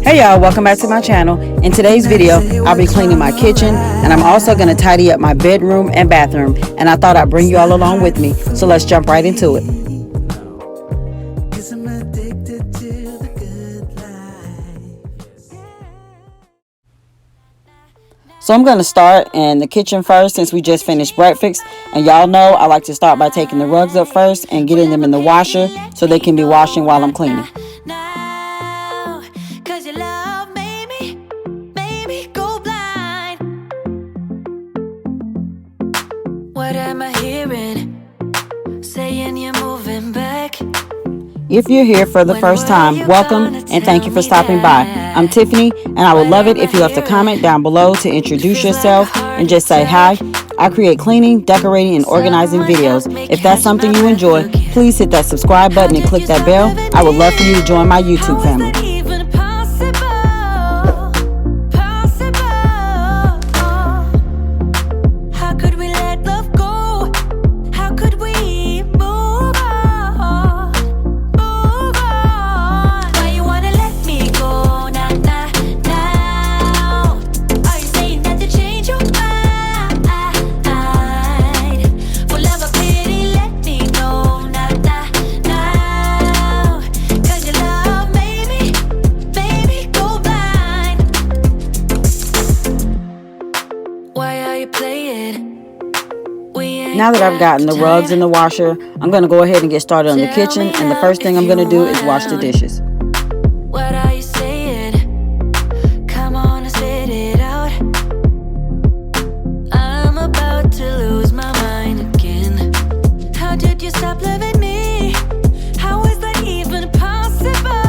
Hey y'all, welcome back to my channel. In today's video, I'll be cleaning my kitchen, and I'm also going to tidy up my bedroom and bathroom, and I thought I'd bring you all along with me, so let's jump right into it. So I'm going to start in the kitchen first since we just finished breakfast, and y'all know I like to start by taking the rugs up first and getting them in the washer so they can be washing while I'm cleaning. What am I hearing? Saying you're moving back. If you're here for the first time, welcome and thank you for stopping by. I'm Tiffany, and I would love it if you left a comment down below to introduce yourself and just say hi. I create cleaning, decorating, and organizing videos. If that's something you enjoy, please hit that subscribe button and click that bell. I would love for you to join my YouTube family. Now that I've gotten the rugs in the washer, I'm going to go ahead and get started on the kitchen, and the first thing I'm going to do is wash the dishes. What are you saying? Come on and spit it out. I'm about to lose my mind again. How did you stop loving me? How is that even possible?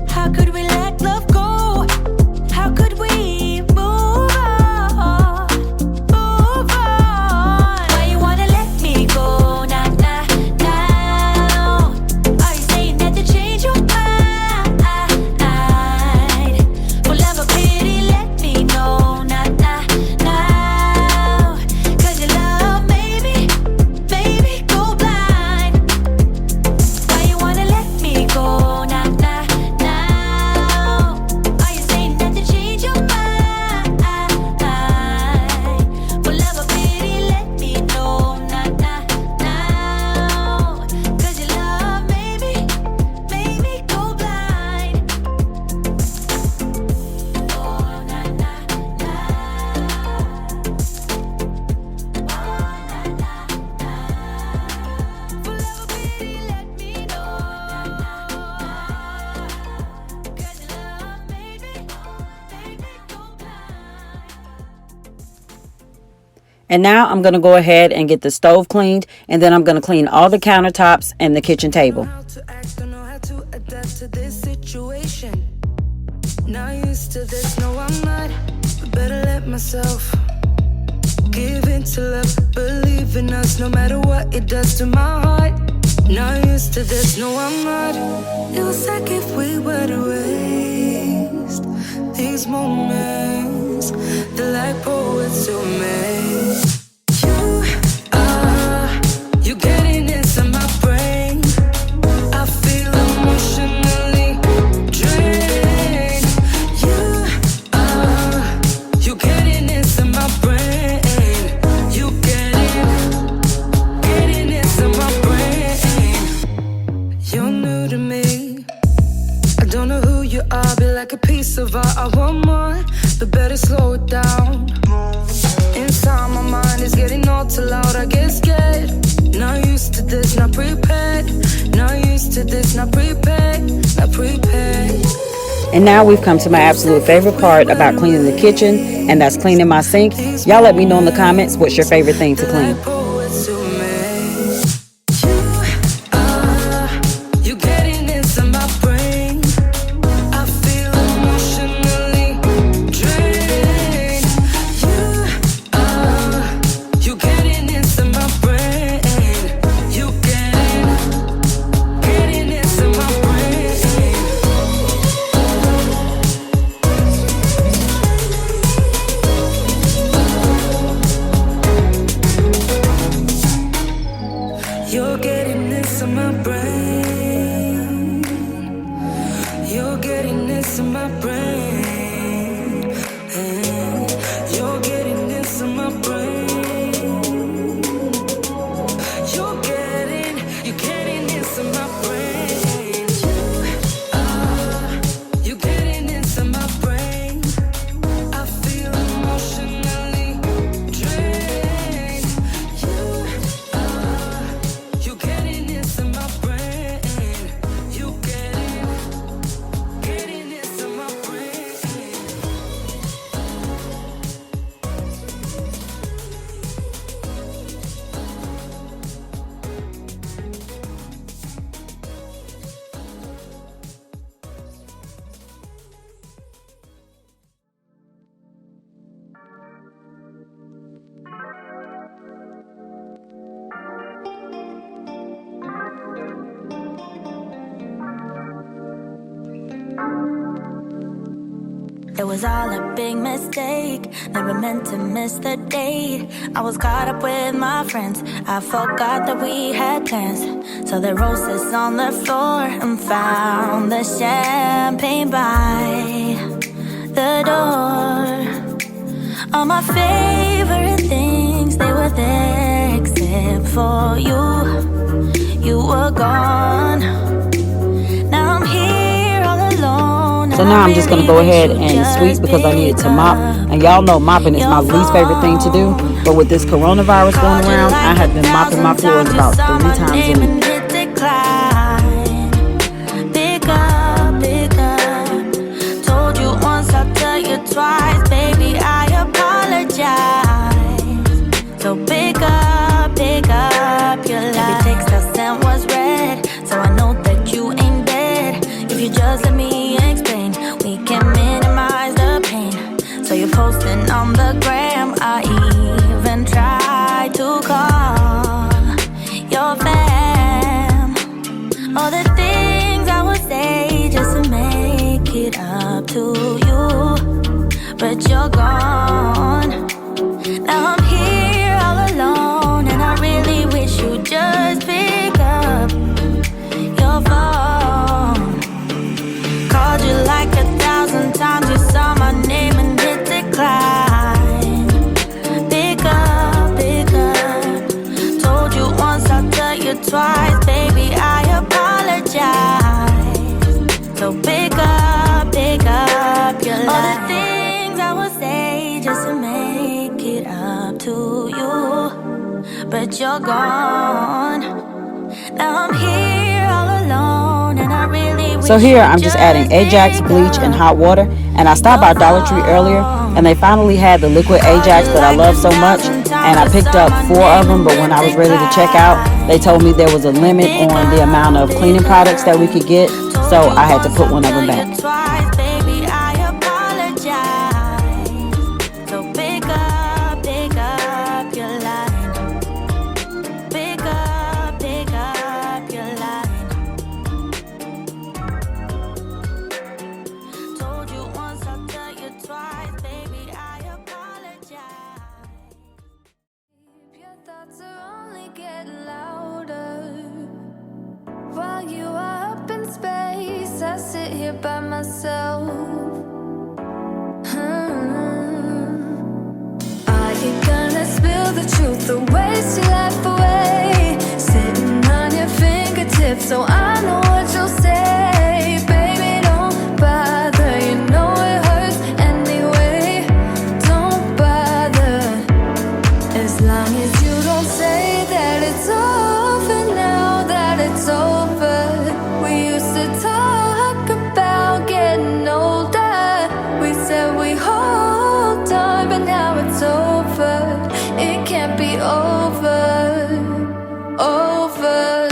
How could we let love go? How could we move on? Why you wanna let me go now? Are you saying that to change your mind? For love or pity, let me know now. Cause your love made me, baby, go blind. Why you wanna let me go now? Are you saying that to change your mind? For love or pity, let me know now. Cause your love made me, baby, go blind. Oh, For love or pity, let me know. Cause your love made me, baby, go blind. And now I'm going to go ahead and get the stove cleaned, and then I'm going to clean all the countertops and the kitchen table. How to act, don't know how to adapt to this situation. Not used to this, no I'm not. But better let myself give in to love. Believe in us, no matter what it does to my heart. Not used to this, no I'm not. It was like if we were to waste these moments, they're like poets who made. You getting inside my brain. I feel emotionally drained. You getting inside my brain. You getting inside my brain. You're new to me. I don't know who you are, be like a piece of art. I want more, but better slow it down. Inside my mind is getting all too loud, I get scared. Not used to this, not prepared. Not used to this, not prepared. Not prepared. And now we've come to my absolute favorite part about cleaning the kitchen, and that's cleaning my sink. Y'all let me know in the comments what's your favorite thing to clean. You getting inside my brain. It was all a big mistake, never meant to miss the date. I was caught up with my friends, I forgot that we had plans. So the roses on the floor and found the champagne by the door. All my favorite things, they were there except for you. You were gone. Now I'm here all alone. So now I'm just going to go ahead and sweep because I needed to mop. And y'all know mopping is my least favorite thing to do. But with this coronavirus going around, I have been mopping my floors about 3 times a week. Pick up, pick up. Told you once, I'll tell you twice. Baby, I apologize. So pick up your life. Every text I sent was read, so I know that you ain't dead. If you just let me explain, we can minimize the pain. So you're posting on the gram, I even tried to call your fam. All the things I would say just to make it up to you, but you're gone. Now I'm here all alone, and I really wish you'd just pick up your phone. Called you like 1,000 times, you saw my name and hit decline. Pick up, pick up. Told you once, I'll tell you twice. Baby, I apologize. So pick up your life. All the things I would say just to make it up to you, but you're gone. Now I'm here all alone, and I really wish. So here I'm just adding Ajax, bleach, and hot water. And I stopped by Dollar Tree earlier, and they finally had the liquid Ajax that I love so much. And I picked up 4 of them, but when I was ready to check out, they told me there was a limit on the amount of cleaning products that we could get. So I had to put one of them back. By myself, Are you gonna spill the truth or waste your life away? Sitting on your fingertips, so I know what you'll say. Baby, don't bother, you know it hurts anyway. Don't bother, as long as you don't say that it's over now, that it's over. We used to talk about getting older. We said we hold on, but now it's over. It can't be over, over.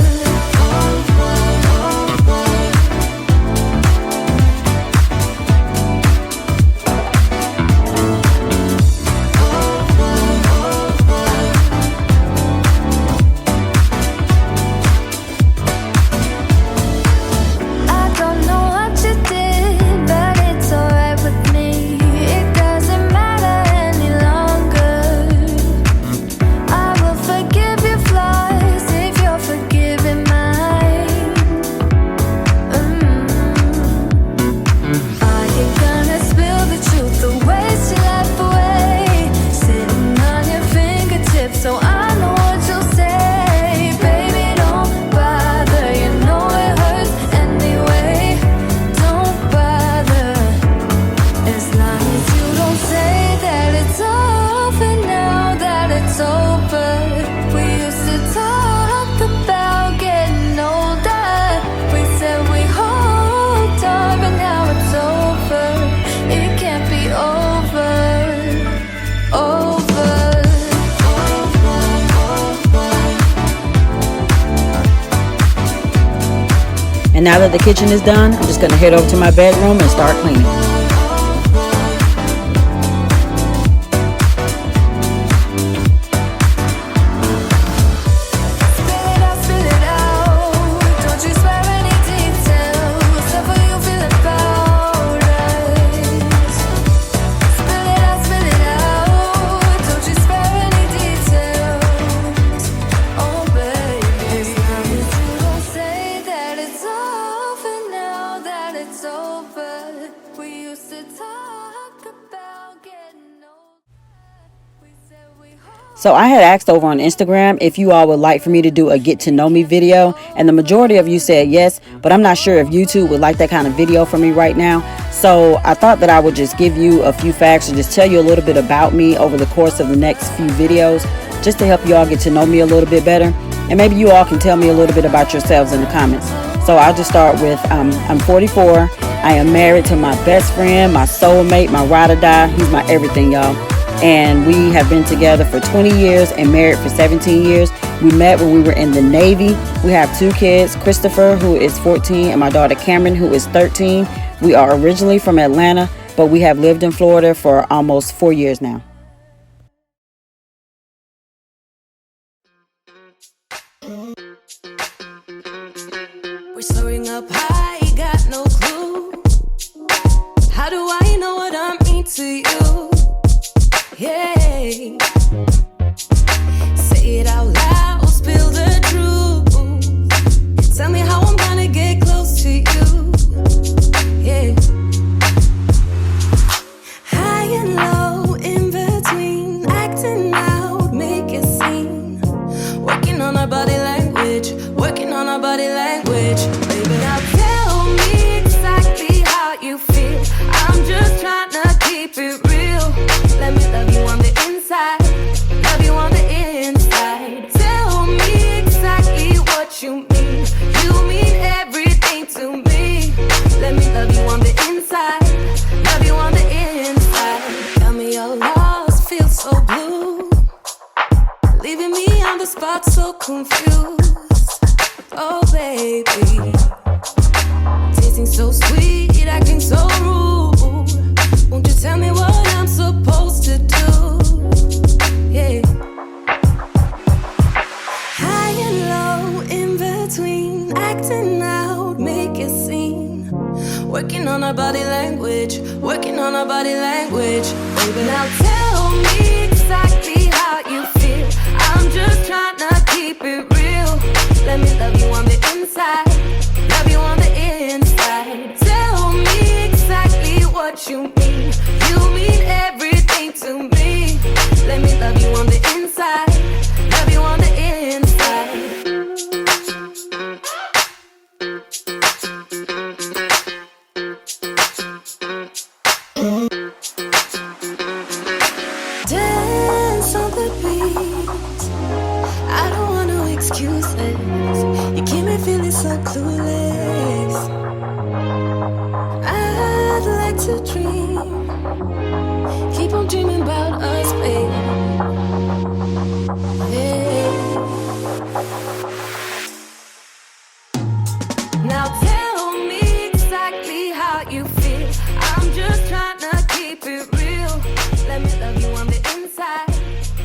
And now that the kitchen is done, I'm just going to head over to my bedroom and start cleaning. it's over. We used to talk about getting older. We said we hope. So I had asked over on Instagram if you all would like for me to do a get to know me video, and the majority of you said yes, but I'm not sure if YouTube would like that kind of video for me right now. So I thought that I would just give you a few facts or just tell you a little bit about me over the course of the next few videos, just to help you all get to know me a little bit better. And maybe you all can tell me a little bit about yourselves in the comments. So I'll just start with, I'm 44. I am married to my best friend, my soulmate, my ride or die. He's my everything, y'all. And we have been together for 20 years and married for 17 years. We met when we were in the Navy. We have 2 kids, Christopher, who is 14, and my daughter Cameron, who is 13. We are originally from Atlanta, but we have lived in Florida for almost 4 years now. We're soaring up high, got no clue. How do I know what I mean to you? Yeah. Say it out loud, spill the truth. Tell me how I'm gonna get close to you. Yeah. High and low, in between, acting out, make a scene. Working on our body language, working on our body language. Baby, now tell me exactly how you feel. I'm just trying to keep it real. Let me love you on the inside, love you on the inside. Tell me exactly what you mean. You mean everything to me. Let me love you on the inside, love you on the inside. Tell me you're lost, feel so blue, leaving me on the spot so confused. Oh baby, tasting so sweet, acting so rude. Won't you tell me what I'm supposed to do? Yeah. High and low, in between, acting out, make a scene. Working on our body language, working on our body language. Baby, now tell me exactly how you feel. I'm just trying to keep it real. Let me love you on the inside, love you on the inside. Tell me exactly what you mean. You mean everything to me. Let me love you on the inside, love you on the inside. Dance on the beat. I don't want no excuses. You keep me feeling so clueless. I'd like to dream. Keep on dreaming about us, baby. Yeah. Now tell me exactly how you feel. I'm just trying to keep it real. Let me love you on the inside,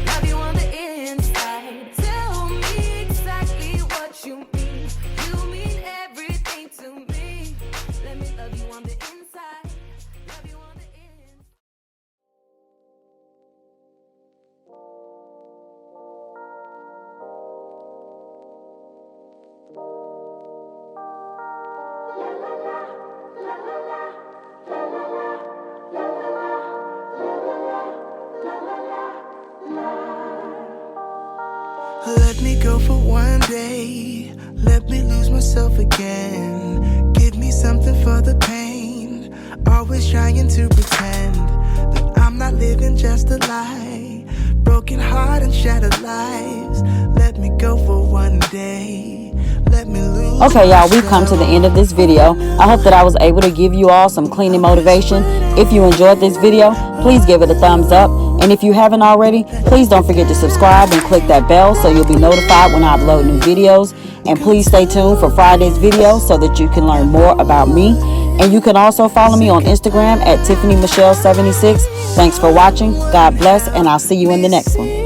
love you on the inside. Tell me exactly what you mean. You mean everything to me. Let me love you on the inside, love you on the inside. Let me go for one day. Let me lose myself again. Give me something for the pain. Always trying to pretend that I'm not living just a lie. Broken heart and shattered lives. Let me go for one day. Let me lose. Okay, y'all, we've come to the end of this video. I hope that I was able to give you all some cleaning motivation. If you enjoyed this video, please give it a thumbs up. And if you haven't already, please don't forget to subscribe and click that bell so you'll be notified when I upload new videos. And please stay tuned for Friday's video so that you can learn more about me. And you can also follow me on Instagram at TiffanyMichelle76. Thanks for watching. God bless, and I'll see you in the next one.